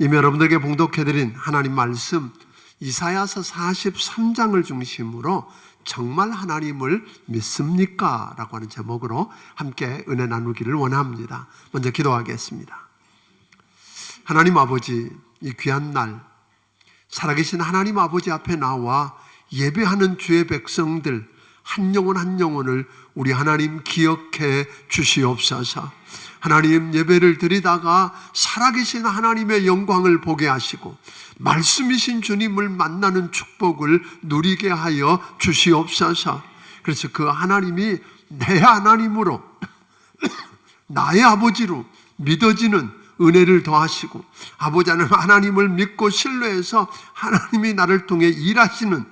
이미 여러분들에게 봉독해드린 하나님 말씀 이사야서 43장을 중심으로 정말 하나님을 믿습니까? 라고 하는 제목으로 함께 은혜 나누기를 원합니다. 먼저 기도하겠습니다. 하나님 아버지, 이 귀한 날 살아계신 하나님 아버지 앞에 나와 예배하는 주의 백성들 한 영혼 한 영혼을 우리 하나님 기억해 주시옵소서. 하나님, 예배를 드리다가 살아계신 하나님의 영광을 보게 하시고 말씀이신 주님을 만나는 축복을 누리게 하여 주시옵소서. 그래서 그 하나님이 내 하나님으로 나의 아버지로 믿어지는 은혜를 더하시고, 아버지는 하나님을 믿고 신뢰해서 하나님이 나를 통해 일하시는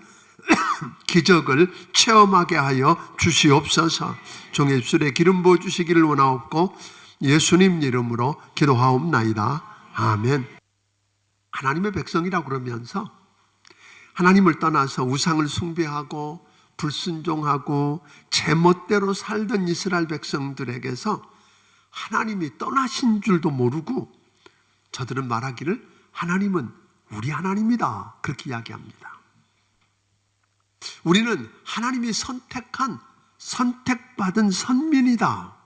기적을 체험하게 하여 주시옵소서. 종의 입술에 기름 부어 주시기를 원하옵고 예수님 이름으로 기도하옵나이다. 아멘. 하나님의 백성이라고 그러면서 하나님을 떠나서 우상을 숭배하고 불순종하고 제멋대로 살던 이스라엘 백성들에게서 하나님이 떠나신 줄도 모르고 저들은 말하기를 하나님은 우리 하나님이다, 그렇게 이야기합니다. 우리는 하나님이 선택받은 선민이다.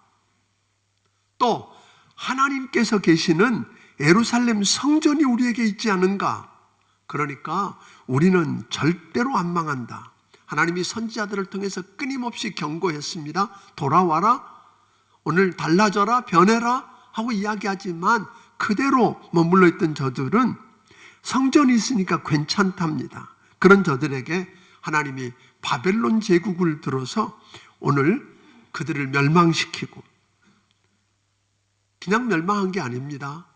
또 하나님께서 계시는 예루살렘 성전이 우리에게 있지 않은가? 그러니까 우리는 절대로 안 망한다. 하나님이 선지자들을 통해서 끊임없이 경고했습니다. 돌아와라, 오늘 달라져라, 변해라 하고 이야기하지만 그대로 머물러 있던 저들은 성전이 있으니까 괜찮답니다. 그런 저들에게 하나님이 바벨론 제국을 들어서 오늘 그들을 멸망시키고, 그냥 멸망한 게 아닙니다.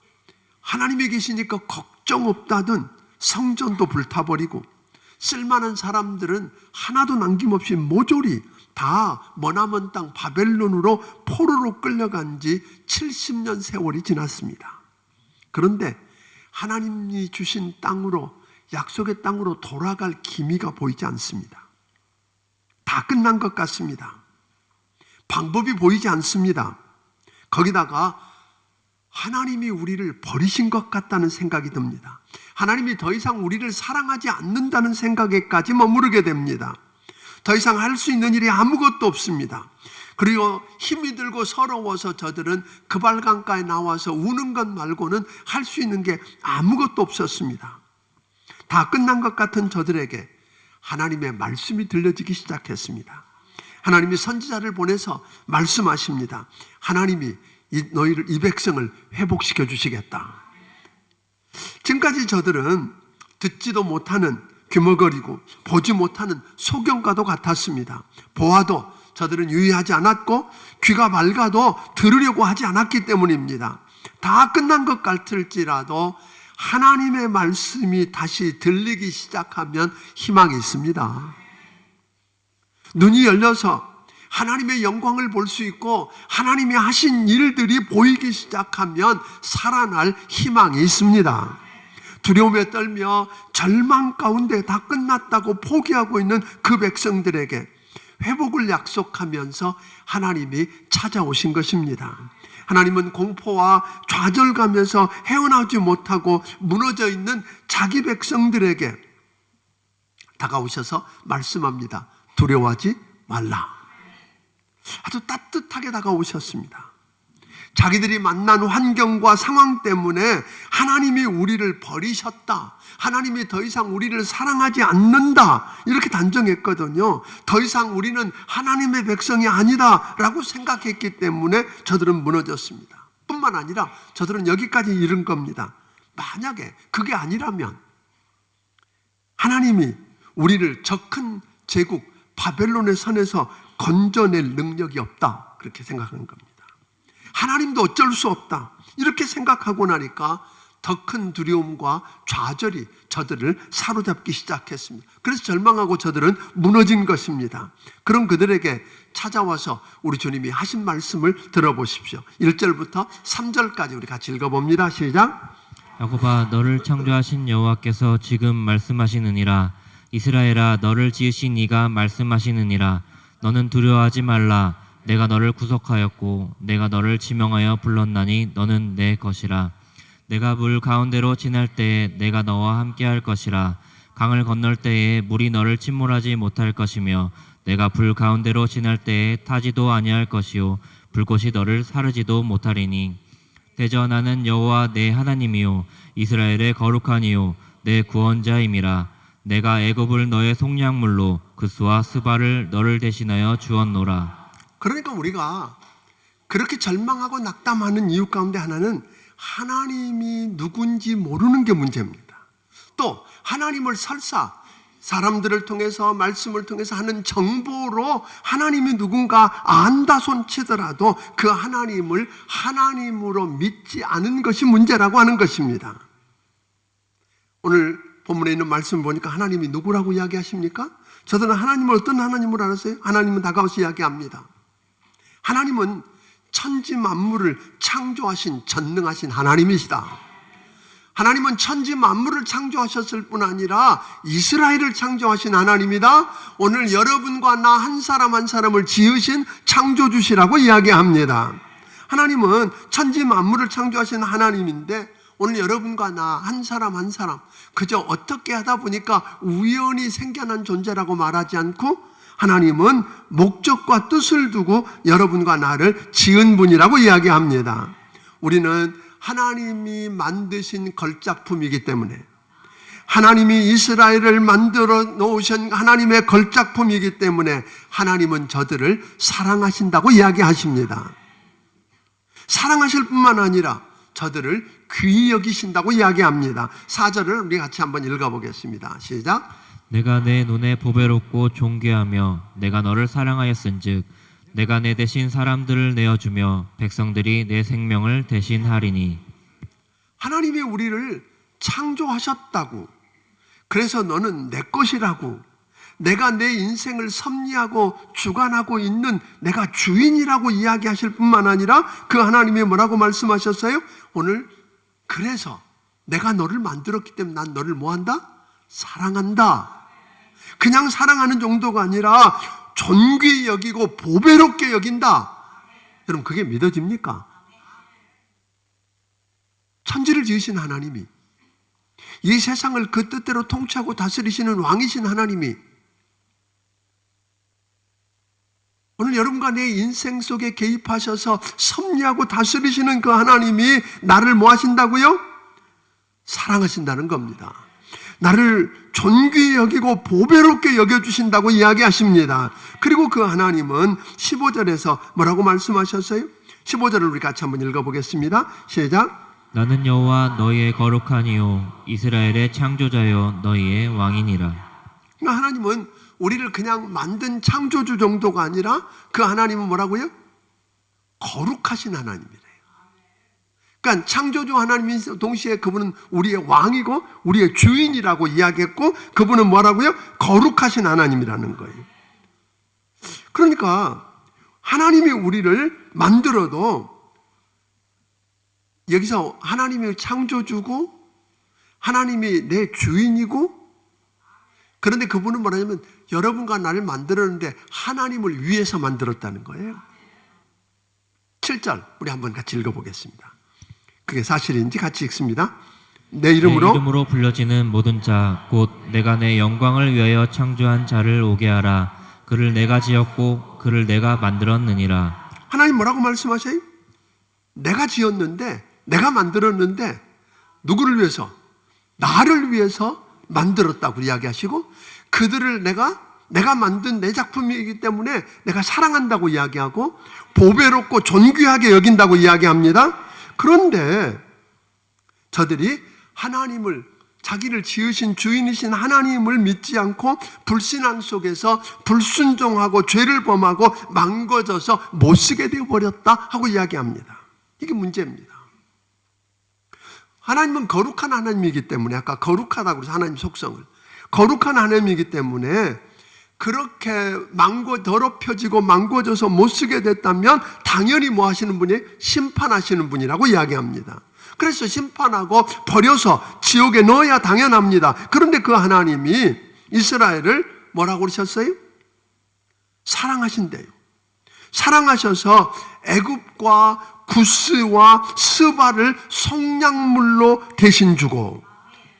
하나님이 계시니까 걱정 없다던 성전도 불타버리고 쓸만한 사람들은 하나도 남김없이 모조리 다 머나먼 땅 바벨론으로 포로로 끌려간 지 70년 세월이 지났습니다. 그런데 하나님이 주신 땅으로, 약속의 땅으로 돌아갈 기미가 보이지 않습니다. 다 끝난 것 같습니다. 방법이 보이지 않습니다. 거기다가 하나님이 우리를 버리신 것 같다는 생각이 듭니다. 하나님이 더 이상 우리를 사랑하지 않는다는 생각에까지 머무르게 됩니다. 더 이상 할 수 있는 일이 아무것도 없습니다. 그리고 힘이 들고 서러워서 저들은 그발강가에 나와서 우는 것 말고는 할 수 있는 게 아무것도 없었습니다. 다 끝난 것 같은 저들에게 하나님의 말씀이 들려지기 시작했습니다. 하나님이 선지자를 보내서 말씀하십니다. 하나님이 이 백성을 회복시켜 주시겠다. 지금까지 저들은 듣지도 못하는 귀머거리고 보지 못하는 소경과도 같았습니다. 보아도 저들은 유의하지 않았고 귀가 맑아도 들으려고 하지 않았기 때문입니다. 다 끝난 것 같을지라도 하나님의 말씀이 다시 들리기 시작하면 희망이 있습니다. 눈이 열려서 하나님의 영광을 볼 수 있고 하나님이 하신 일들이 보이기 시작하면 살아날 희망이 있습니다. 두려움에 떨며 절망 가운데 다 끝났다고 포기하고 있는 그 백성들에게 회복을 약속하면서 하나님이 찾아오신 것입니다. 하나님은 공포와 좌절감에서 헤어나오지 못하고 무너져 있는 자기 백성들에게 다가오셔서 말씀합니다. 두려워하지 말라. 아주 따뜻하게 다가오셨습니다. 자기들이 만난 환경과 상황 때문에 하나님이 우리를 버리셨다, 하나님이 더 이상 우리를 사랑하지 않는다, 이렇게 단정했거든요. 더 이상 우리는 하나님의 백성이 아니다 라고 생각했기 때문에 저들은 무너졌습니다. 뿐만 아니라 저들은 여기까지 이른 겁니다. 만약에 그게 아니라면 하나님이 우리를 저 큰 제국 바벨론의 선에서 건져낼 능력이 없다, 그렇게 생각한 겁니다. 하나님도 어쩔 수 없다, 이렇게 생각하고 나니까 더 큰 두려움과 좌절이 저들을 사로잡기 시작했습니다. 그래서 절망하고 저들은 무너진 것입니다. 그런 그들에게 찾아와서 우리 주님이 하신 말씀을 들어보십시오. 1절부터 3절까지 우리 같이 읽어봅니다. 시작. 야곱아, 너를 창조하신 여호와께서 지금 말씀하시느니라. 이스라엘아, 너를 지으신 이가 말씀하시느니라. 너는 두려워하지 말라. 내가 너를 구속하였고 내가 너를 지명하여 불렀나니 너는 내 것이라. 내가 물 가운데로 지날 때에 내가 너와 함께할 것이라. 강을 건널 때에 물이 너를 침몰하지 못할 것이며 내가 불 가운데로 지날 때에 타지도 아니할 것이요 불꽃이 너를 사르지도 못하리니. 대저 나는 여호와 내 하나님이요 이스라엘의 거룩하니요 내 구원자임이라. 내가 애굽을 너의 속량물로 그스와 스바를 너를 대신하여 주었노라. 그러니까 우리가 그렇게 절망하고 낙담하는 이유 가운데 하나는 하나님이 누군지 모르는 게 문제입니다. 또 하나님을 설사 사람들을 통해서 말씀을 통해서 하는 정보로 하나님이 누군가 안다 손치더라도 그 하나님을 하나님으로 믿지 않은 것이 문제라고 하는 것입니다. 오늘 본문에 있는 말씀 보니까 하나님이 누구라고 이야기하십니까? 저들은 하나님을 어떤 하나님으로 알았어요? 하나님은 다가와서 이야기합니다. 하나님은 천지 만물을 창조하신 전능하신 하나님이시다. 하나님은 천지 만물을 창조하셨을 뿐 아니라 이스라엘을 창조하신 하나님이다. 오늘 여러분과 나 한 사람 한 사람을 지으신 창조주시라고 이야기합니다. 하나님은 천지 만물을 창조하신 하나님인데 오늘 여러분과 나 한 사람 한 사람 그저 어떻게 하다 보니까 우연히 생겨난 존재라고 말하지 않고 하나님은 목적과 뜻을 두고 여러분과 나를 지은 분이라고 이야기합니다. 우리는 하나님이 만드신 걸작품이기 때문에 하나님이 이스라엘을 만들어 놓으신 하나님의 걸작품이기 때문에 하나님은 저들을 사랑하신다고 이야기하십니다. 사랑하실 뿐만 아니라 저들을 귀히 여기신다고 이야기합니다. 4절을 우리 같이 한번 읽어보겠습니다. 시작. 내가 내 눈에 보배롭고 존귀하며 내가 너를 사랑하였은즉 내가 내 대신 사람들을 내어주며 백성들이 내 생명을 대신하리니. 하나님이 우리를 창조하셨다고, 그래서 너는 내 것이라고, 내가 내 인생을 섭리하고 주관하고 있는 내가 주인이라고 이야기하실 뿐만 아니라 그 하나님이 뭐라고 말씀하셨어요? 오늘 그래서 내가 너를 만들었기 때문에 난 너를 뭐한다? 사랑한다. 그냥 사랑하는 정도가 아니라 존귀히 여기고 보배롭게 여긴다. 여러분 그게 믿어집니까? 천지를 지으신 하나님이, 이 세상을 그 뜻대로 통치하고 다스리시는 왕이신 하나님이 오늘 여러분과 내 인생 속에 개입하셔서 섭리하고 다스리시는 그 하나님이 나를 뭐 하신다고요? 사랑하신다는 겁니다. 나를 존귀히 여기고 보배롭게 여겨주신다고 이야기하십니다. 그리고 그 하나님은 15절에서 뭐라고 말씀하셨어요? 15절을 우리 같이 한번 읽어보겠습니다. 시작. 나는 여호와 너희의 거룩하니요 이스라엘의 창조자요 너희의 왕이니라. 그러니까 하나님은 우리를 그냥 만든 창조주 정도가 아니라 그 하나님은 뭐라고요? 거룩하신 하나님이래요. 그러니까 창조주 하나님이 동시에 그분은 우리의 왕이고 우리의 주인이라고 이야기했고 그분은 뭐라고요? 거룩하신 하나님이라는 거예요. 그러니까 하나님이 우리를 만들어도 여기서 하나님이 창조주고 하나님이 내 주인이고, 그런데 그분은 뭐냐면 여러분과 나를 만들었는데 하나님을 위해서 만들었다는 거예요. 7절 우리 한번 같이 읽어보겠습니다. 그게 사실인지 같이 읽습니다. 내 이름으로 불려지는 모든 자 곧 내가 내 영광을 위하여 창조한 자를 오게 하라. 그를 내가 지었고 그를 내가 만들었느니라. 하나님 뭐라고 말씀하셔요? 내가 지었는데 내가 만들었는데 누구를 위해서? 나를 위해서 만들었다고 이야기하시고 그들을 내가 만든 내 작품이기 때문에 내가 사랑한다고 이야기하고 보배롭고 존귀하게 여긴다고 이야기합니다. 그런데 저들이 하나님을, 자기를 지으신 주인이신 하나님을 믿지 않고 불신앙 속에서 불순종하고 죄를 범하고 망가져서 못 쓰게 되어버렸다 하고 이야기합니다. 이게 문제입니다. 하나님은 거룩한 하나님이기 때문에, 아까 거룩하다고 해서 하나님 속성을, 거룩한 하나님이기 때문에 그렇게 더럽혀지고 망고져서 못 쓰게 됐다면 당연히 뭐 하시는 분이? 심판하시는 분이라고 이야기합니다. 그래서 심판하고 버려서 지옥에 넣어야 당연합니다. 그런데 그 하나님이 이스라엘을 뭐라고 그러셨어요? 사랑하신대요. 사랑하셔서 애굽과 구스와 스바를 성량물로 대신 주고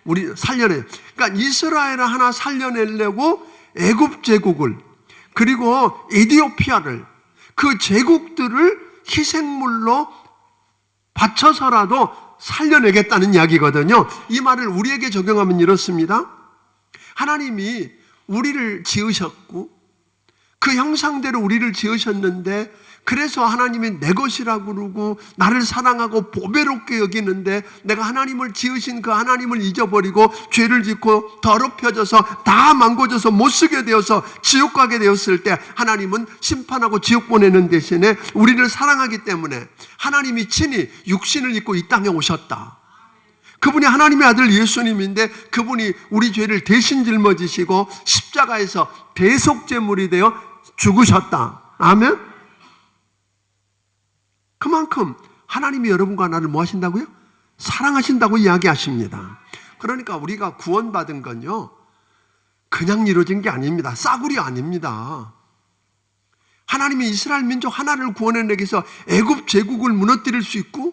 우리 살려내. 그러니까 이스라엘을 하나 살려내려고 애굽 제국을 그리고 에티오피아를 그 제국들을 희생물로 바쳐서라도 살려내겠다는 이야기거든요. 이 말을 우리에게 적용하면 이렇습니다. 하나님이 우리를 지으셨고 그 형상대로 우리를 지으셨는데 그래서 하나님이 내 것이라고 그러고 나를 사랑하고 보배롭게 여기는데 내가 하나님을 지으신 그 하나님을 잊어버리고 죄를 짓고 더럽혀져서 다 망고져서 못쓰게 되어서 지옥 가게 되었을 때 하나님은 심판하고 지옥 보내는 대신에 우리를 사랑하기 때문에 하나님이 친히 육신을 입고 이 땅에 오셨다. 그분이 하나님의 아들 예수님인데 그분이 우리 죄를 대신 짊어지시고 십자가에서 대속제물이 되어 죽으셨다. 아멘. 그만큼 하나님이 여러분과 나를 뭐 하신다고요? 사랑하신다고 이야기하십니다. 그러니까 우리가 구원받은 건요 그냥 이루어진 게 아닙니다. 싸구려 아닙니다. 하나님이 이스라엘 민족 하나를 구원해내기 위해서 애굽 제국을 무너뜨릴 수 있고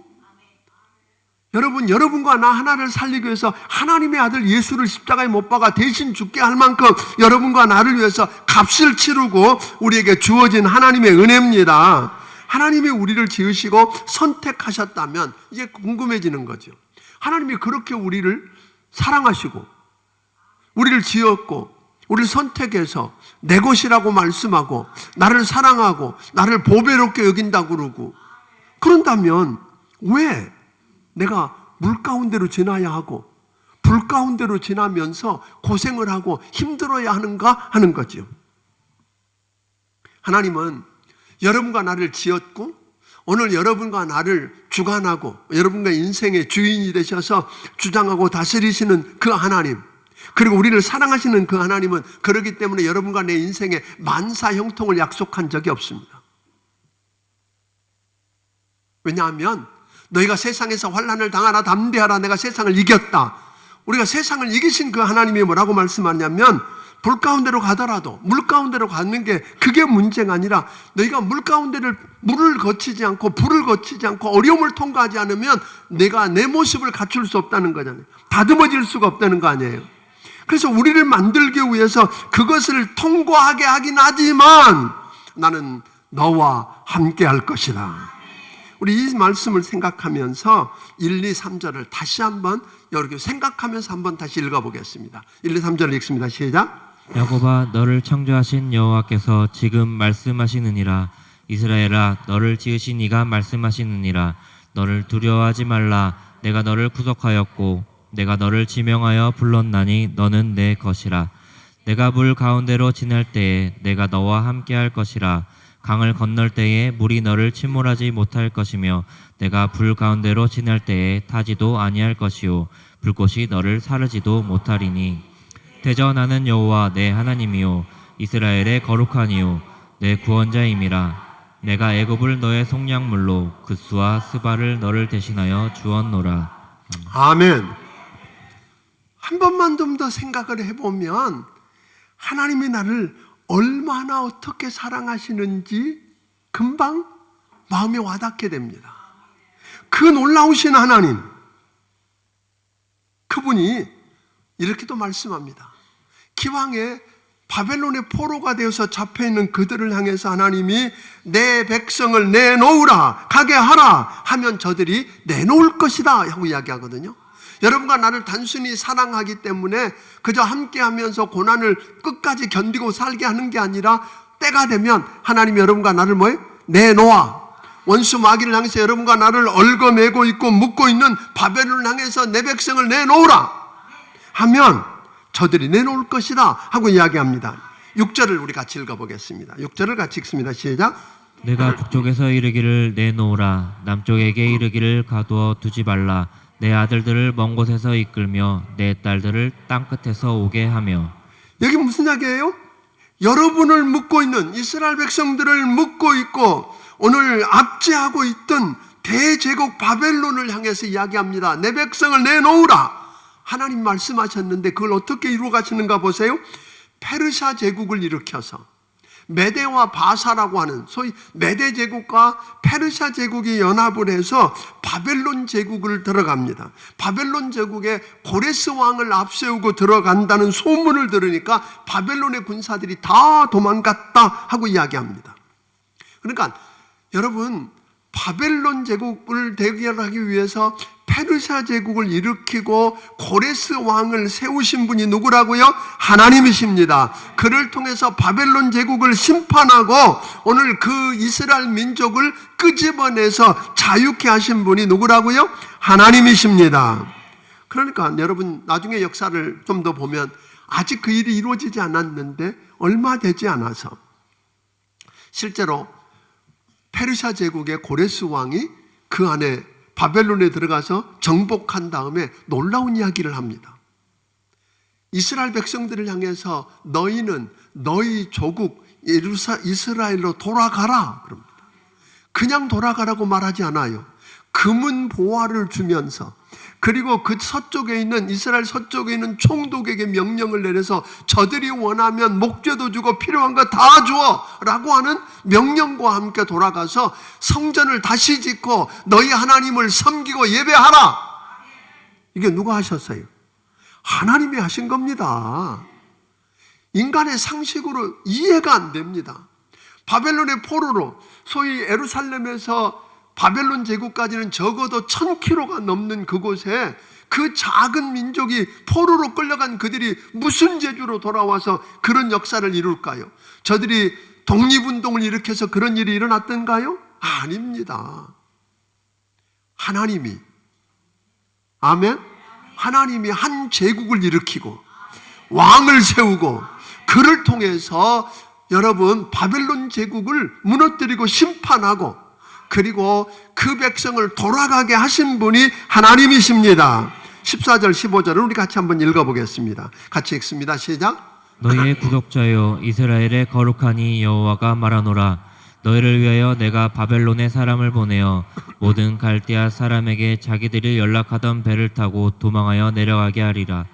여러분과 나 하나를 살리기 위해서 하나님의 아들 예수를 십자가에 못 박아 대신 죽게 할 만큼 여러분과 나를 위해서 값을 치르고 우리에게 주어진 하나님의 은혜입니다. 하나님이 우리를 지으시고 선택하셨다면 이제 궁금해지는 거죠. 하나님이 그렇게 우리를 사랑하시고 우리를 지었고 우리를 선택해서 내 것이라고 말씀하고 나를 사랑하고 나를 보배롭게 여긴다고 그러고 그런다면 왜 내가 물 가운데로 지나야 하고 불 가운데로 지나면서 고생을 하고 힘들어야 하는가 하는 거죠. 하나님은 여러분과 나를 지었고 오늘 여러분과 나를 주관하고 여러분과 인생의 주인이 되셔서 주장하고 다스리시는 그 하나님 그리고 우리를 사랑하시는 그 하나님은 그렇기 때문에 여러분과 내 인생에 만사 형통을 약속한 적이 없습니다. 왜냐하면 너희가 세상에서 환난을 당하라 담대하라 내가 세상을 이겼다. 우리가 세상을 이기신 그 하나님이 뭐라고 말씀하냐면 불 가운데로 가더라도 물 가운데로 가는 게 그게 문제가 아니라 너희가 물을 거치지 않고 불을 거치지 않고 어려움을 통과하지 않으면 내가 내 모습을 갖출 수 없다는 거잖아요. 다듬어질 수가 없다는 거 아니에요. 그래서 우리를 만들기 위해서 그것을 통과하게 하긴 하지만 나는 너와 함께 할 것이다. 우리 이 말씀을 생각하면서 1, 2, 3절을 다시 한번 이렇게 생각하면서 한번 다시 읽어보겠습니다. 1, 2, 3절을 읽습니다. 시작. 야곱아 너를 창조하신 여호와께서 지금 말씀하시느니라. 이스라엘아 너를 지으신 이가 말씀하시느니라. 너를 두려워하지 말라. 내가 너를 구속하였고 내가 너를 지명하여 불렀나니 너는 내 것이라. 내가 물 가운데로 지날 때에 내가 너와 함께할 것이라. 강을 건널 때에 물이 너를 침몰하지 못할 것이며 내가 불 가운데로 지날 때에 타지도 아니할 것이요 불꽃이 너를 사르지도 못하리니 대전하는 여호와 내 하나님이요 이스라엘의 거룩하니요 내 구원자임이라. 내가 애굽을 너의 속량물로 구스와 스바를 너를 대신하여 주었노라. 아멘. 한 번만 좀 더 생각을 해보면 하나님이 나를 얼마나 어떻게 사랑하시는지 금방 마음에 와닿게 됩니다. 그 놀라우신 하나님, 그분이 이렇게도 말씀합니다. 기왕에 바벨론의 포로가 되어서 잡혀있는 그들을 향해서 하나님이 내 백성을 내놓으라 가게 하라 하면 저들이 내놓을 것이다 하고 이야기하거든요. 여러분과 나를 단순히 사랑하기 때문에 그저 함께하면서 고난을 끝까지 견디고 살게 하는 게 아니라 때가 되면 하나님이 여러분과 나를 뭐예요? 내놓아. 원수 마귀를 향해서 여러분과 나를 얽어매고 있고 묶고 있는 바벨론을 향해서 내 백성을 내놓으라 하면 저들이 내놓을 것이다 하고 이야기합니다. 6절을 우리 같이 읽어보겠습니다. 6절을 같이 읽습니다. 시작. 내가 북쪽에서 이르기를 내놓으라. 남쪽에게 이르기를 가두어 두지 말라. 내 아들들을 먼 곳에서 이끌며 내 딸들을 땅끝에서 오게 하며. 여기 무슨 이야기예요? 여러분을 묶고 있는 이스라엘 백성들을 묶고 있고 오늘 압제하고 있던 대제국 바벨론을 향해서 이야기합니다. 내 백성을 내놓으라. 하나님 말씀하셨는데 그걸 어떻게 이루어 가시는가 보세요. 페르시아 제국을 일으켜서 메대와 바사라고 하는 소위 메대 제국과 페르시아 제국이 연합을 해서 바벨론 제국을 들어갑니다. 바벨론 제국에 고레스 왕을 앞세우고 들어간다는 소문을 들으니까 바벨론의 군사들이 다 도망갔다 하고 이야기합니다. 그러니까 여러분, 바벨론 제국을 대결하기 위해서 페르시아 제국을 일으키고 고레스 왕을 세우신 분이 누구라고요? 하나님이십니다. 그를 통해서 바벨론 제국을 심판하고 오늘 그 이스라엘 민족을 끄집어내서 자유케 하신 분이 누구라고요? 하나님이십니다. 그러니까 여러분, 나중에 역사를 좀 더 보면 아직 그 일이 이루어지지 않았는데 얼마 되지 않아서 실제로 페르시아 제국의 고레스 왕이 그 안에 바벨론에 들어가서 정복한 다음에 놀라운 이야기를 합니다. 이스라엘 백성들을 향해서 너희는 너희 조국 이스라엘로 돌아가라 그럽니다. 그냥 돌아가라고 말하지 않아요. 금은 보화를 주면서, 그리고 그 서쪽에 있는 이스라엘 서쪽에 있는 총독에게 명령을 내려서 저들이 원하면 목죄도 주고 필요한 거 다 주어 라고 하는 명령과 함께 돌아가서 성전을 다시 짓고 너희 하나님을 섬기고 예배하라. 이게 누가 하셨어요? 하나님이 하신 겁니다. 인간의 상식으로 이해가 안 됩니다. 바벨론의 포로로 소위 예루살렘에서 바벨론 제국까지는 적어도 1000km가 넘는 그곳에 그 작은 민족이 포로로 끌려간 그들이 무슨 재주로 돌아와서 그런 역사를 이룰까요? 저들이 독립운동을 일으켜서 그런 일이 일어났던가요? 아닙니다. 하나님이, 아멘? 하나님이 한 제국을 일으키고 왕을 세우고 그를 통해서 여러분 바벨론 제국을 무너뜨리고 심판하고 그리고 그 백성을 돌아가게 하신 분이 하나님이십니다. 14절 15절을 우리 같이 한번 읽어보겠습니다. 같이 읽습니다. 시작. 너희의 구속자여 이스라엘의 거룩하니 여호와가 말하노라. 너희를 위하여 내가 바벨론에 사람을 보내어 모든 갈대아 사람에게 자기들이 연락하던 배를 타고 도망하여 내려가게 하리라.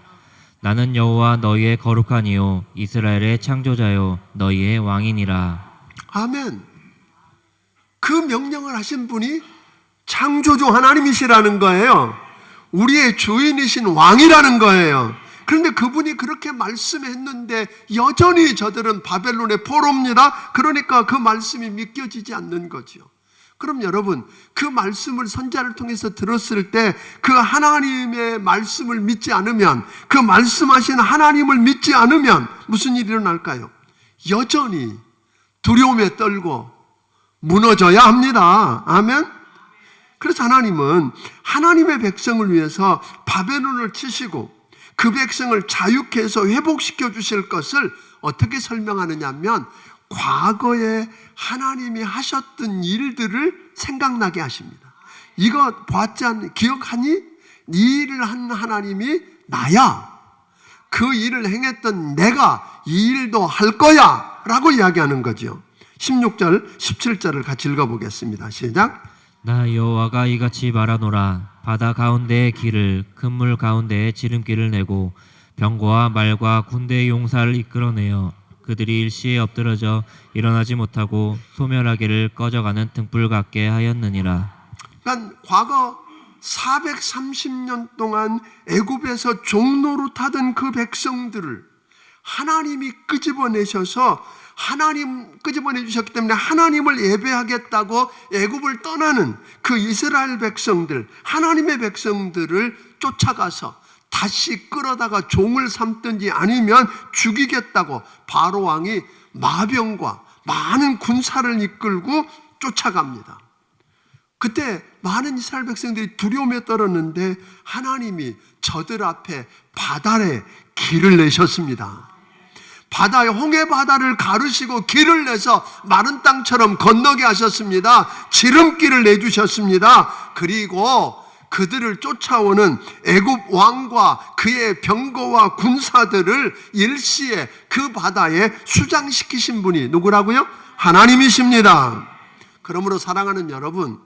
나는 여호와 너희의 거룩하니요 이스라엘의 창조자요 너희의 왕이니라. 아멘. 그 명령을 하신 분이 창조주 하나님이시라는 거예요. 우리의 주인이신 왕이라는 거예요. 그런데 그분이 그렇게 말씀했는데 여전히 저들은 바벨론의 포로입니다. 그러니까 그 말씀이 믿겨지지 않는 거죠. 그럼 여러분, 그 말씀을 선지자를 통해서 들었을 때 그 하나님의 말씀을 믿지 않으면, 그 말씀하신 하나님을 믿지 않으면 무슨 일이 일어날까요? 여전히 두려움에 떨고 무너져야 합니다. 아멘? 그래서 하나님은 하나님의 백성을 위해서 바벨론을 치시고 그 백성을 자유케 해서 회복시켜 주실 것을 어떻게 설명하느냐 하면 과거에 하나님이 하셨던 일들을 생각나게 하십니다. 이거 봤지 않니? 기억하니? 이 일을 한 하나님이 나야. 그 일을 행했던 내가 이 일도 할 거야 라고 이야기하는 거죠. 16절, 17절을 같이 읽어보겠습니다. 시작. 나 여호와가 이같이 말하노라. 바다 가운데의 길을 큰 물 가운데에 지름길을 내고 병거와 말과 군대의 용사를 이끌어내어 그들이 일시에 엎드러져 일어나지 못하고 소멸하기를 꺼져가는 등불 같게 하였느니라. 그러니까 과거 430년 동안 애굽에서 종노릇하던 그 백성들을 하나님이 끄집어내셔서 하나님 끄집어내 주셨기 때문에 하나님을 예배하겠다고 애굽을 떠나는 그 이스라엘 백성들, 하나님의 백성들을 쫓아가서 다시 끌어다가 종을 삼든지 아니면 죽이겠다고 바로 왕이 마병과 많은 군사를 이끌고 쫓아갑니다. 그때 많은 이스라엘 백성들이 두려움에 떨었는데 하나님이 저들 앞에 바다에 길을 내셨습니다. 바다에 홍해 바다를 가르시고 길을 내서 마른 땅처럼 건너게 하셨습니다. 지름길을 내주셨습니다. 그리고 그들을 쫓아오는 애굽 왕과 그의 병거와 군사들을 일시에 그 바다에 수장시키신 분이 누구라고요? 하나님이십니다. 그러므로 사랑하는 여러분,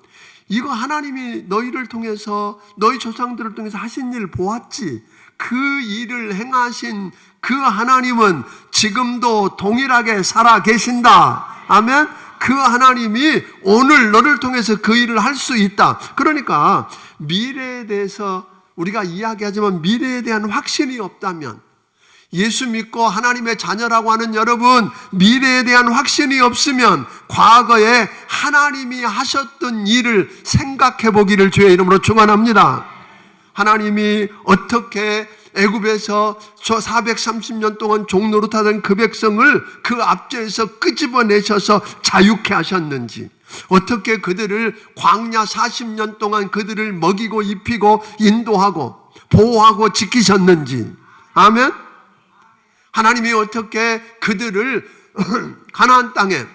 이거 하나님이 너희를 통해서 너희 조상들을 통해서 하신 일 보았지. 그 일을 행하신 그 하나님은 지금도 동일하게 살아 계신다. 아멘. 그 하나님이 오늘 너를 통해서 그 일을 할 수 있다. 그러니까 미래에 대해서 우리가 이야기하지만 미래에 대한 확신이 없다면, 예수 믿고 하나님의 자녀라고 하는 여러분, 미래에 대한 확신이 없으면 과거에 하나님이 하셨던 일을 생각해 보기를 주의 이름으로 축원합니다. 하나님이 어떻게 애굽에서 저 430년 동안 종노릇하던 그 백성을 그 압제에서 끄집어내셔서 자유케 하셨는지, 어떻게 그들을 광야 40년 동안 그들을 먹이고 입히고 인도하고 보호하고 지키셨는지, 아멘. 하나님이 어떻게 그들을 가나안 땅에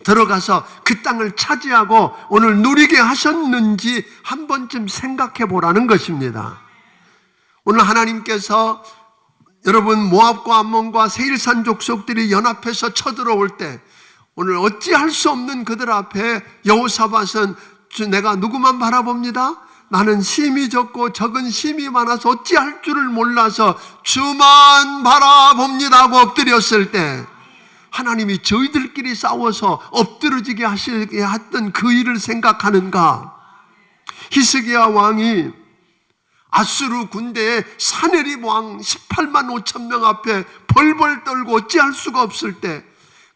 들어가서 그 땅을 차지하고 오늘 누리게 하셨는지 한 번쯤 생각해 보라는 것입니다. 오늘 하나님께서 여러분 모압과 암몬과 세일산 족속들이 연합해서 쳐들어올 때, 오늘 어찌할 수 없는 그들 앞에 여호사밧은 내가 누구만 바라봅니다. 나는 심이 적고 적은 심이 많아서 어찌할 줄을 몰라서 주만 바라봅니다 하고 엎드렸을 때, 하나님이 저희들끼리 싸워서 엎드러지게 하시게 했던 그 일을 생각하는가? 히스기야 왕이 아수르 군대의 사네립 왕 18만 5천 명 앞에 벌벌 떨고 어찌할 수가 없을 때,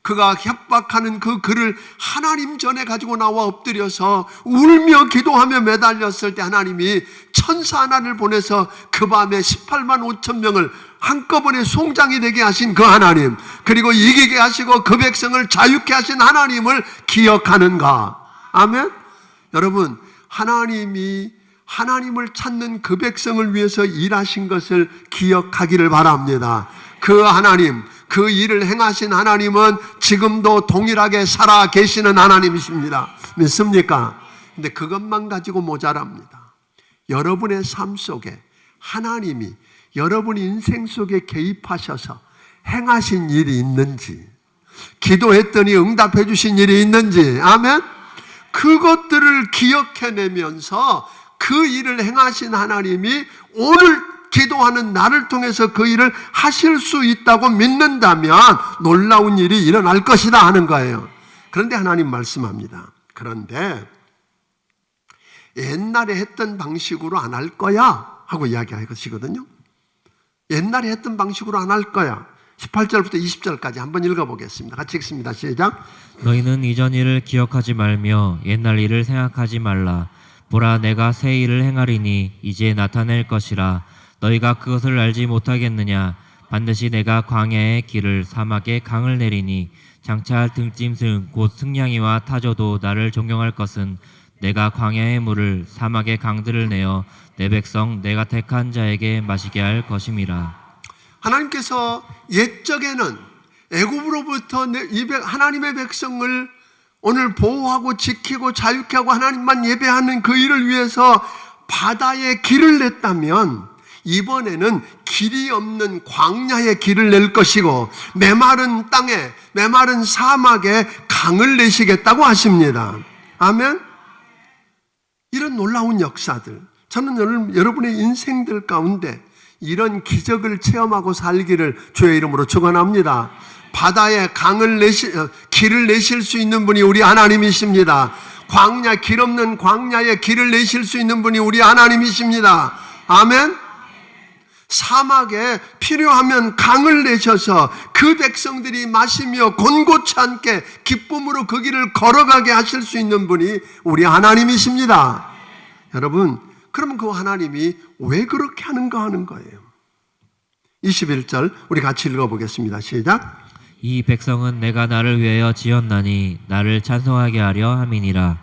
그가 협박하는 그 글을 하나님 전에 가지고 나와 엎드려서 울며 기도하며 매달렸을 때, 하나님이 천사 하나를 보내서 그 밤에 18만 5천 명을 한꺼번에 송장이 되게 하신 그 하나님, 그리고 이기게 하시고 그 백성을 자유케 하신 하나님을 기억하는가? 아멘. 여러분, 하나님을 찾는 그 백성을 위해서 일하신 것을 기억하기를 바랍니다. 그 하나님, 그 일을 행하신 하나님은 지금도 동일하게 살아 계시는 하나님이십니다. 믿습니까? 근데 그것만 가지고 모자랍니다. 여러분의 삶 속에 하나님이 여러분 인생 속에 개입하셔서 행하신 일이 있는지, 기도했더니 응답해 주신 일이 있는지, 아멘? 그것들을 기억해내면서 그 일을 행하신 하나님이 오늘 기도하는 나를 통해서 그 일을 하실 수 있다고 믿는다면 놀라운 일이 일어날 것이다 하는 거예요. 그런데 하나님 말씀합니다. 그런데 옛날에 했던 방식으로 안 할 거야 하고 이야기하시거든요. 옛날에 했던 방식으로 안 할 거야. 18절부터 20절까지 한번 읽어보겠습니다. 같이 읽습니다. 시작. 너희는 이전 일을 기억하지 말며 옛날 일을 생각하지 말라. 보라, 내가 새 일을 행하리니 이제 나타낼 것이라. 너희가 그것을 알지 못하겠느냐? 반드시 내가 광야의 길을 사막에 강을 내리니 장차 등짐승 곧 승냥이와 타조도 나를 존경할 것은 내가 광야의 물을 사막의 강들을 내어 내 백성 내가 택한 자에게 마시게 할 것임이라. 하나님께서 옛적에는 애굽으로부터 하나님의 백성을 오늘 보호하고 지키고 자유케 하고 하나님만 예배하는 그 일을 위해서 바다에 길을 냈다면, 이번에는 길이 없는 광야에 길을 낼 것이고 메마른 땅에, 메마른 사막에 강을 내시겠다고 하십니다. 아멘. 이런 놀라운 역사들, 저는 여러분의 인생들 가운데 이런 기적을 체험하고 살기를 주의 이름으로 축원합니다. 바다에 길을 내실 수 있는 분이 우리 하나님이십니다. 길 없는 광야에 길을 내실 수 있는 분이 우리 하나님이십니다. 아멘. 사막에 필요하면 강을 내셔서 그 백성들이 마시며 곤고치 않게 기쁨으로 그 길을 걸어가게 하실 수 있는 분이 우리 하나님이십니다. 여러분, 그러면 그 하나님이 왜 그렇게 하는가 하는 거예요. 21절 우리 같이 읽어보겠습니다. 시작. 이 백성은 내가 나를 위하여 지었나니 나를 찬송하게 하려 함이니라.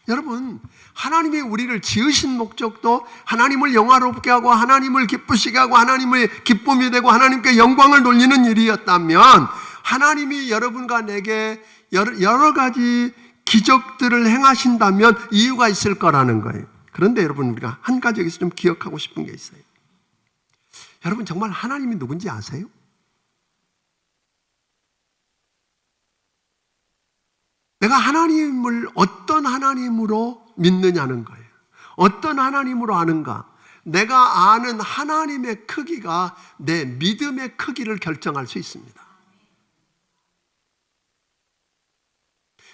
여러분, 하나님이 우리를 지으신 목적도 하나님을 영화롭게 하고 하나님을 기쁘시게 하고 하나님의 기쁨이 되고 하나님께 영광을 돌리는 일이었다면, 하나님이 여러분과 내게 여러 가지 기적들을 행하신다면 이유가 있을 거라는 거예요. 그런데 여러분, 우리가 한 가지 여기서 좀 기억하고 싶은 게 있어요. 여러분, 정말 하나님이 누군지 아세요? 내가 하나님을 어떤 하나님으로 믿느냐는 거예요. 어떤 하나님으로 아는가? 내가 아는 하나님의 크기가 내 믿음의 크기를 결정할 수 있습니다.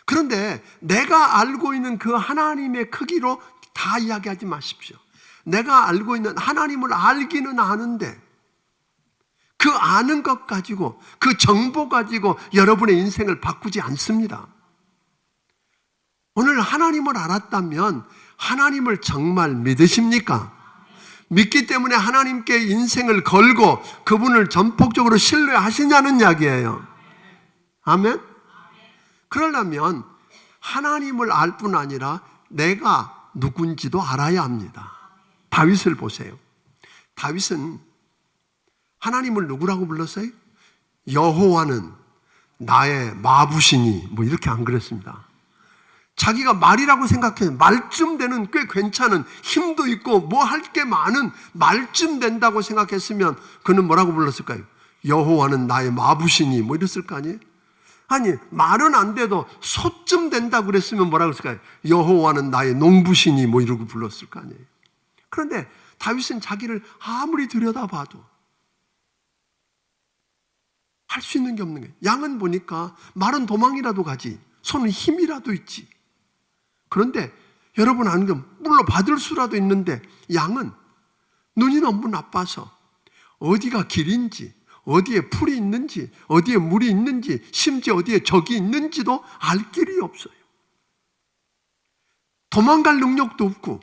그런데 내가 알고 있는 그 하나님의 크기로 다 이야기하지 마십시오. 내가 알고 있는 하나님을 알기는 아는데 그 아는 것 가지고, 그 정보 가지고 여러분의 인생을 바꾸지 않습니다. 오늘 하나님을 알았다면 하나님을 정말 믿으십니까? 믿기 때문에 하나님께 인생을 걸고 그분을 전폭적으로 신뢰하시냐는 이야기예요. 아멘? 그러려면 하나님을 알 뿐 아니라 내가 누군지도 알아야 합니다. 다윗을 보세요. 다윗은 하나님을 누구라고 불렀어요? 여호와는 나의 마부시니, 뭐 이렇게 안 그랬습니다. 자기가 말이라고 생각해. 말쯤 되는 꽤 괜찮은, 힘도 있고 뭐 할 게 많은 말쯤 된다고 생각했으면 그는 뭐라고 불렀을까요? 여호와는 나의 마부시니, 뭐 이랬을 거 아니에요? 아니, 말은 안 돼도 소쯤 된다고 그랬으면 뭐라고 했을까요? 여호와는 나의 농부시니, 뭐 이러고 불렀을 거 아니에요? 그런데 다윗은 자기를 아무리 들여다봐도 할 수 있는 게 없는 거예요. 양은 보니까 말은 도망이라도 가지, 손은 힘이라도 있지. 그런데 여러분 아는 게, 물론 받을 수라도 있는데 양은 눈이 너무 나빠서 어디가 길인지, 어디에 풀이 있는지, 어디에 물이 있는지, 심지어 어디에 적이 있는지도 알 길이 없어요. 도망갈 능력도 없고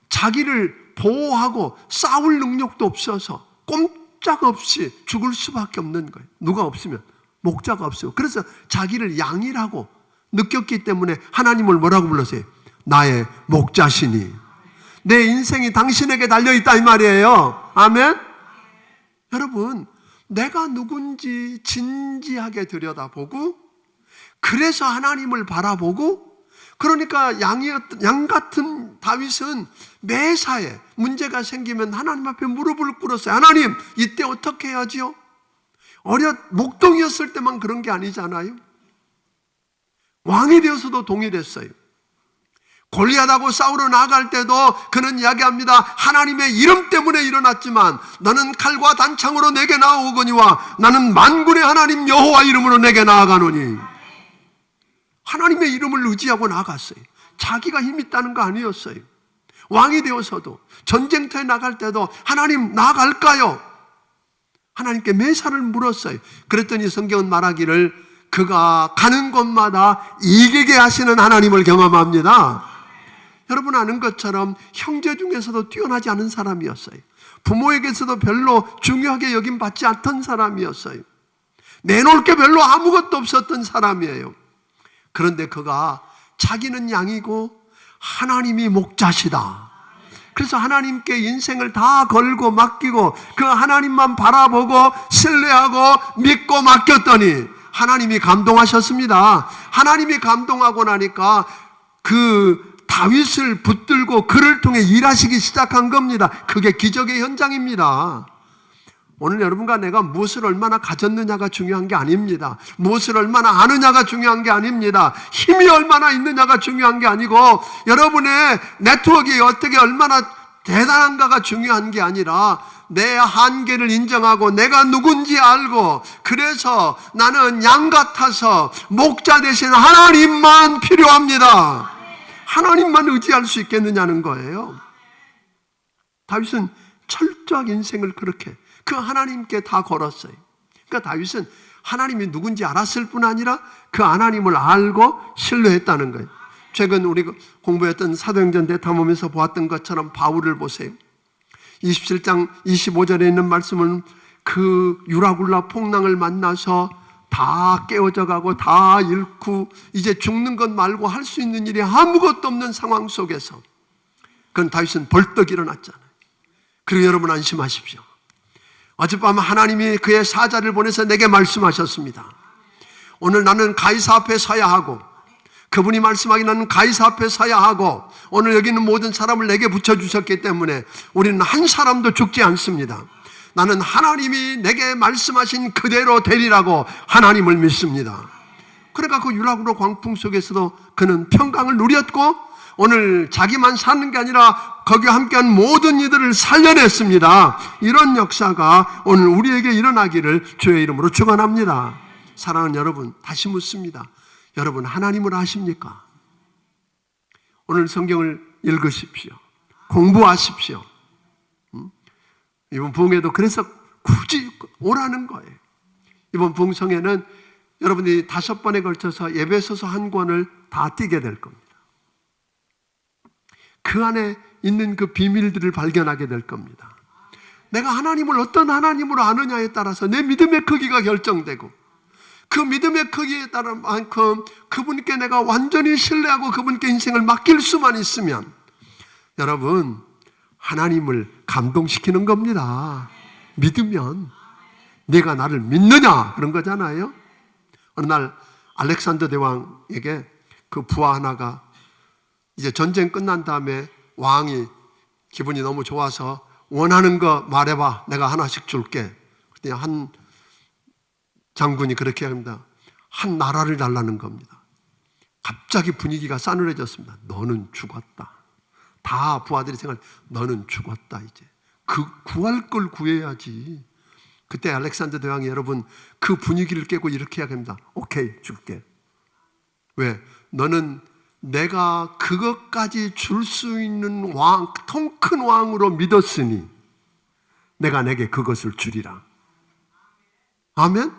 자기를 보호하고 싸울 능력도 없어서 꼼짝없이 죽을 수밖에 없는 거예요. 누가 없으면, 목자가 없어요. 그래서 자기를 양이라고 느꼈기 때문에 하나님을 뭐라고 불렀어요? 나의 목자시니, 내 인생이 당신에게 달려있다 이 말이에요. 아멘? 여러분, 내가 누군지 진지하게 들여다보고, 그래서 하나님을 바라보고, 그러니까 양 같은 다윗은 매사에 문제가 생기면 하나님 앞에 무릎을 꿇었어요. 하나님, 이때 어떻게 해야지요? 목동이었을 때만 그런 게 아니잖아요. 왕이 되어서도 동일했어요. 골리앗하고 싸우러 나갈 때도 그는 이야기합니다. 하나님의 이름 때문에 일어났지만 너는 칼과 단창으로 내게 나아오거니와 나는 만군의 하나님 여호와 이름으로 내게 나아가노니. 하나님의 이름을 의지하고 나갔어요. 자기가 힘 있다는 거 아니었어요. 왕이 되어서도 전쟁터에 나갈 때도 하나님 나갈까요? 하나님께 매사를 물었어요. 그랬더니 성경은 말하기를 그가 가는 곳마다 이기게 하시는 하나님을 경험합니다. 여러분 아는 것처럼 형제 중에서도 뛰어나지 않은 사람이었어요. 부모에게서도 별로 중요하게 여김받지 않던 사람이었어요. 내놓을 게 별로 아무것도 없었던 사람이에요. 그런데 그가 자기는 양이고 하나님이 목자시다. 그래서 하나님께 인생을 다 걸고 맡기고 그 하나님만 바라보고 신뢰하고 믿고 맡겼더니 하나님이 감동하셨습니다. 하나님이 감동하고 나니까 그 다윗을 붙들고 그를 통해 일하시기 시작한 겁니다. 그게 기적의 현장입니다. 오늘 여러분과 내가 무엇을 얼마나 가졌느냐가 중요한 게 아닙니다. 무엇을 얼마나 아느냐가 중요한 게 아닙니다. 힘이 얼마나 있느냐가 중요한 게 아니고 여러분의 네트워크가 어떻게 얼마나 대단한가가 중요한 게 아니라 내 한계를 인정하고 내가 누군지 알고 그래서 나는 양 같아서 목자 대신 하나님만 필요합니다. 하나님만 의지할 수 있겠느냐는 거예요. 다윗은 철저하게 인생을 그렇게 그 하나님께 다 걸었어요. 그러니까 다윗은 하나님이 누군지 알았을 뿐 아니라 그 하나님을 알고 신뢰했다는 거예요. 최근 우리 공부했던 사도행전 대탐험에서 보았던 것처럼 바울을 보세요. 27장 25절에 있는 말씀은 그 유라굴라 풍랑을 만나서 다 깨어져 가고 다 잃고 이제 죽는 것 말고 할 수 있는 일이 아무것도 없는 상황 속에서 그건 다윗은 벌떡 일어났잖아요. 그리고 여러분 안심하십시오. 어젯밤 하나님이 그의 사자를 보내서 내게 말씀하셨습니다. 오늘 나는 가이사 앞에 서야 하고 그분이 말씀하기 나는 가이사 앞에 서야 하고 오늘 여기 있는 모든 사람을 내게 붙여주셨기 때문에 우리는 한 사람도 죽지 않습니다. 나는 하나님이 내게 말씀하신 그대로 되리라고 하나님을 믿습니다. 그러니까 그 유라굴로 광풍 속에서도 그는 평강을 누렸고 오늘 자기만 사는 게 아니라 거기와 함께한 모든 이들을 살려냈습니다. 이런 역사가 오늘 우리에게 일어나기를 주의 이름으로 축원합니다. 사랑하는 여러분, 다시 묻습니다. 여러분, 하나님을 아십니까? 오늘 성경을 읽으십시오. 공부하십시오. 이번 부흥회도 그래서 굳이 오라는 거예요. 이번 부흥성회는 여러분이 5번에 걸쳐서 에베소서 한 권을 다 띄게 될 겁니다. 그 안에 있는 그 비밀들을 발견하게 될 겁니다. 내가 하나님을 어떤 하나님으로 아느냐에 따라서 내 믿음의 크기가 결정되고, 그 믿음의 크기에 따른 만큼 그분께 내가 완전히 신뢰하고 그분께 인생을 맡길 수만 있으면 여러분, 하나님을 감동시키는 겁니다. 믿으면. 내가 나를 믿느냐? 그런 거잖아요. 어느 날 알렉산더 대왕에게 그 부하 하나가 이제 전쟁 끝난 다음에 왕이 기분이 너무 좋아서 원하는 거 말해봐. 내가 하나씩 줄게. 그때 한 장군이 그렇게 합니다. 한 나라를 달라는 겁니다. 갑자기 분위기가 싸늘해졌습니다. 너는 죽었다. 다 부하들이 생각해, 너는 죽었다 이제. 그 구할 걸 구해야지. 그때 알렉산더 대왕이 여러분 그 분위기를 깨고 이렇게 이야기합니다. 오케이, 줄게. 왜? 너는 내가 그것까지 줄 수 있는 왕, 통 큰 왕으로 믿었으니 내가 내게 그것을 주리라. 아멘?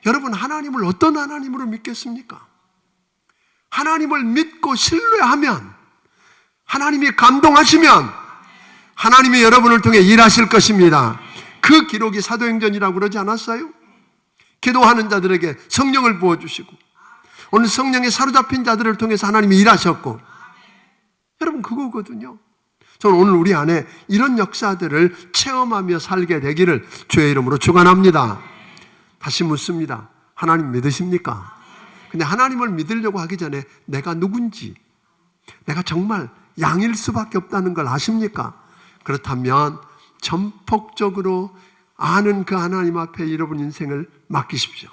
여러분, 하나님을 어떤 하나님으로 믿겠습니까? 하나님을 믿고 신뢰하면, 하나님이 감동하시면 하나님이 여러분을 통해 일하실 것입니다. 그 기록이 사도행전이라고 그러지 않았어요? 기도하는 자들에게 성령을 부어주시고 오늘 성령에 사로잡힌 자들을 통해서 하나님이 일하셨고, 여러분 그거거든요. 저는 오늘 우리 안에 이런 역사들을 체험하며 살게 되기를 주의 이름으로 축원합니다. 다시 묻습니다. 하나님 믿으십니까? 근데 하나님을 믿으려고 하기 전에 내가 누군지, 내가 정말 양일 수밖에 없다는 걸 아십니까? 그렇다면 전폭적으로 아는 그 하나님 앞에 여러분 인생을 맡기십시오.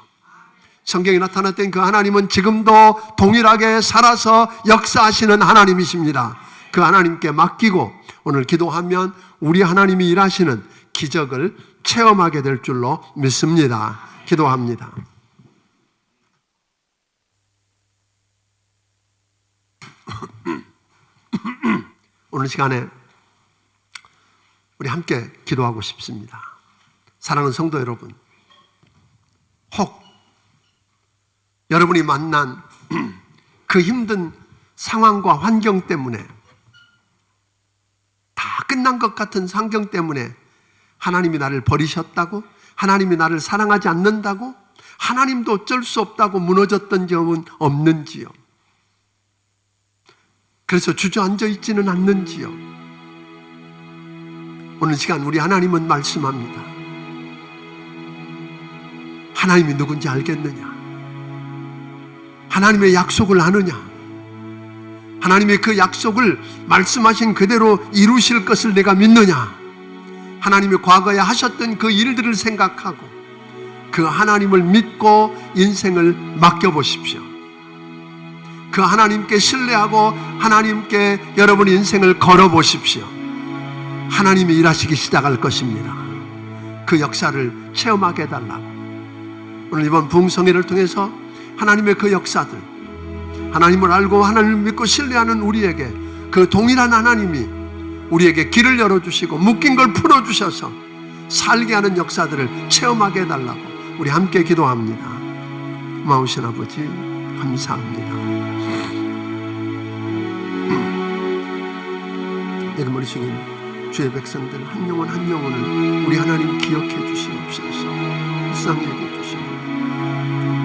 성경에 나타났던 그 하나님은 지금도 동일하게 살아서 역사하시는 하나님이십니다. 그 하나님께 맡기고 오늘 기도하면 우리 하나님이 일하시는 기적을 체험하게 될 줄로 믿습니다. 기도합니다. 오늘 시간에 우리 함께 기도하고 싶습니다. 사랑하는 성도 여러분, 혹 여러분이 만난 그 힘든 상황과 환경 때문에, 다 끝난 것 같은 상경 때문에 하나님이 나를 버리셨다고, 하나님이 나를 사랑하지 않는다고, 하나님도 어쩔 수 없다고 무너졌던 적은 없는지요? 그래서 주저앉아 있지는 않는지요? 오늘 시간 우리 하나님은 말씀합니다. 하나님이 누군지 알겠느냐? 하나님의 약속을 아느냐? 하나님의 그 약속을 말씀하신 그대로 이루실 것을 내가 믿느냐? 하나님이 과거에 하셨던 그 일들을 생각하고 그 하나님을 믿고 인생을 맡겨보십시오. 그 하나님께 신뢰하고 하나님께 여러분 인생을 걸어보십시오. 하나님이 일하시기 시작할 것입니다. 그 역사를 체험하게 해달라고 오늘 이번 부흥성회를 통해서 하나님의 그 역사들, 하나님을 알고 하나님을 믿고 신뢰하는 우리에게 그 동일한 하나님이 우리에게 길을 열어주시고 묶인 걸 풀어주셔서 살게 하는 역사들을 체험하게 해달라고 우리 함께 기도합니다. 고마우신 아버지 감사합니다. 여기 머리 숙인 주의 백성들 한 영혼 한 영혼을 우리 하나님 기억해 주시옵소서. 불쌍히 여겨 주시고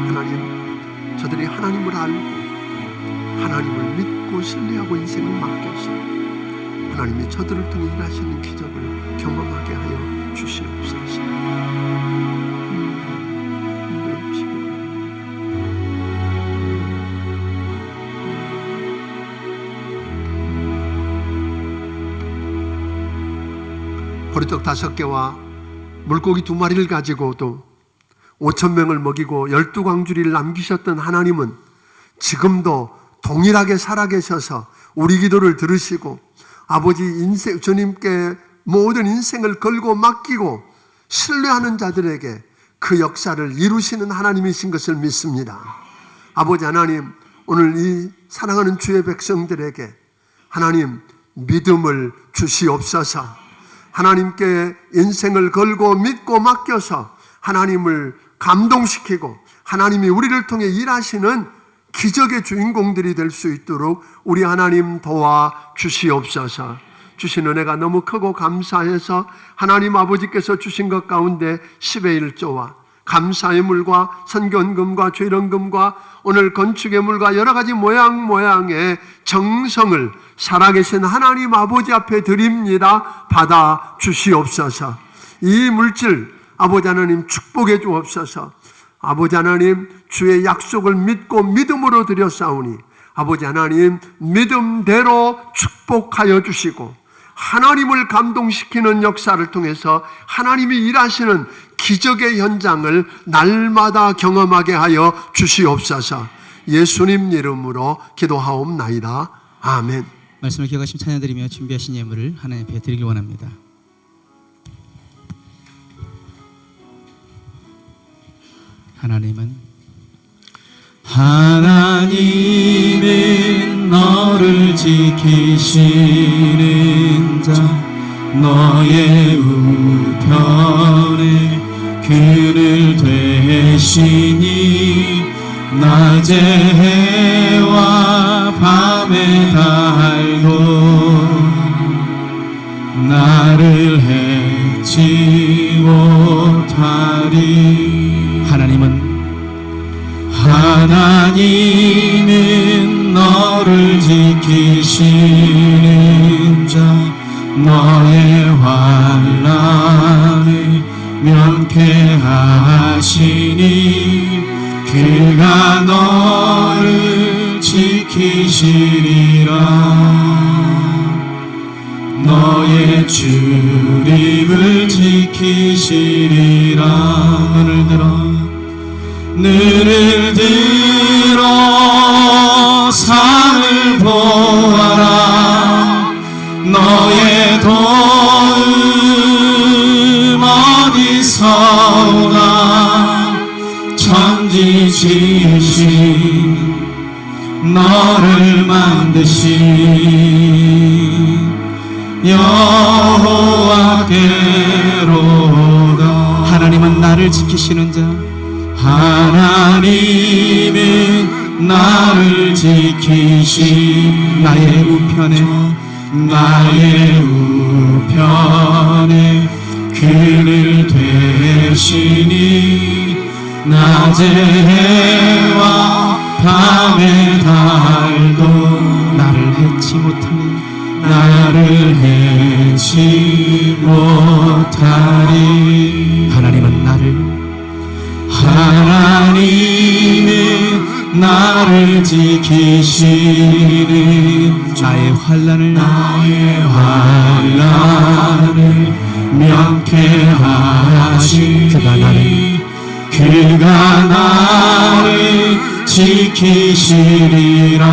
하나님, 저들이 하나님을 알고 하나님을 믿고 신뢰하고 인생을 맡겨서 하나님이 저들을 통해 일하시는 기적을 경험하게 하여 주시옵소서. 보리떡 5개와 물고기 2마리를 가지고 또 5,000명을 먹이고 12광주리를 남기셨던 하나님은 지금도 동일하게 살아계셔서 우리 기도를 들으시고 아버지 인생, 주님께 모든 인생을 걸고 맡기고 신뢰하는 자들에게 그 역사를 이루시는 하나님이신 것을 믿습니다. 아버지 하나님, 오늘 이 사랑하는 주의 백성들에게 하나님 믿음을 주시옵소서. 하나님께 인생을 걸고 믿고 맡겨서 하나님을 감동시키고 하나님이 우리를 통해 일하시는 기적의 주인공들이 될 수 있도록 우리 하나님 도와 주시옵소서. 주신 은혜가 너무 크고 감사해서 하나님 아버지께서 주신 것 가운데 10의 1조와 감사의 물과 선견금과 죄런금과 오늘 건축의 물과 여러 가지 모양의 정성을 살아계신 하나님 아버지 앞에 드립니다. 받아 주시옵소서. 이 물질 아버지 하나님 축복해 주옵소서. 아버지 하나님 주의 약속을 믿고 믿음으로 드렸사오니 아버지 하나님 믿음대로 축복하여 주시고 하나님을 감동시키는 역사를 통해서 하나님이 일하시는 기적의 현장을 날마다 경험하게 하여 주시옵소서. 예수님 이름으로 기도하옵나이다. 아멘. 말씀을 기억하시면 찬양드리며 준비하신 예물을 하나님 앞에 드리길 원합니다. 하나님은 너를 지키시는 자, 너의 우편에 그늘 되시니 낮에 해와 밤에 달고 나를 해치 못하리. 하나님은 너를 지키시는 자, 너의 환난을 면케하시니 그가 너를 지키시리라. 너의 출입을 지키시리라. 눈을 들어 산을 보아라. 너의 도움 어디서 오나. 천지 지으신 너를 만드신 여호와께로다. 하나님은 나를 지키시는 자, 하나님은 나를 지키신 나의 우편에 그늘 되시니 낮에 해와 밤에 달도 나를 해치 못하리. 하나님은 나를 지키시는 나의 환난을 면케하시. 그가 나를 지키시리라.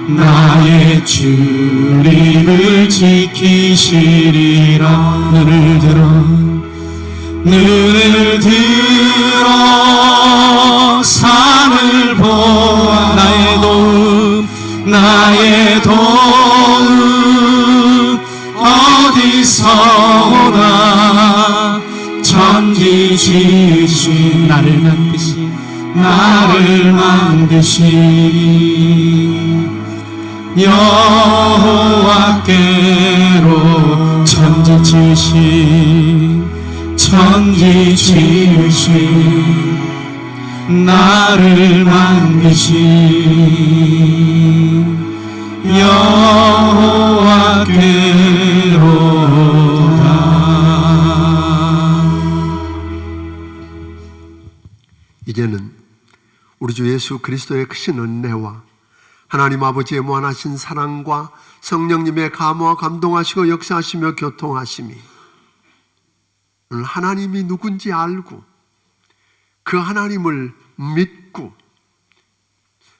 나의 출입을 지키시리라. 눈을 들어 산을 보아. 나의 도움 어디서 오나. 천지 지으신 나를 만드신 여호와께로. 천지 지으신 나를 만드신 여호와께로다. 이제는 우리 주 예수 그리스도의 크신 은혜와 하나님 아버지의 무한하신 사랑과 성령님의 감화와 감동하시고 역사하시며 교통하심이 하나님이 누군지 알고 그 하나님을 믿고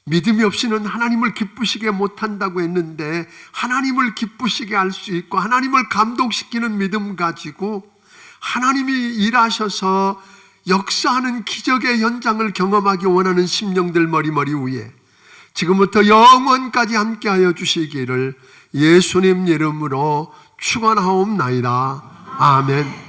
믿음이 없이는 하나님을 기쁘시게 못한다고 했는데, 하나님을 기쁘시게 할 수 있고 하나님을 감동시키는 믿음 가지고 하나님이 일하셔서 역사하는 기적의 현장을 경험하기 원하는 심령들 머리머리 위에 지금부터 영원까지 함께하여 주시기를 예수님 이름으로 축원하옵나이다. 아멘.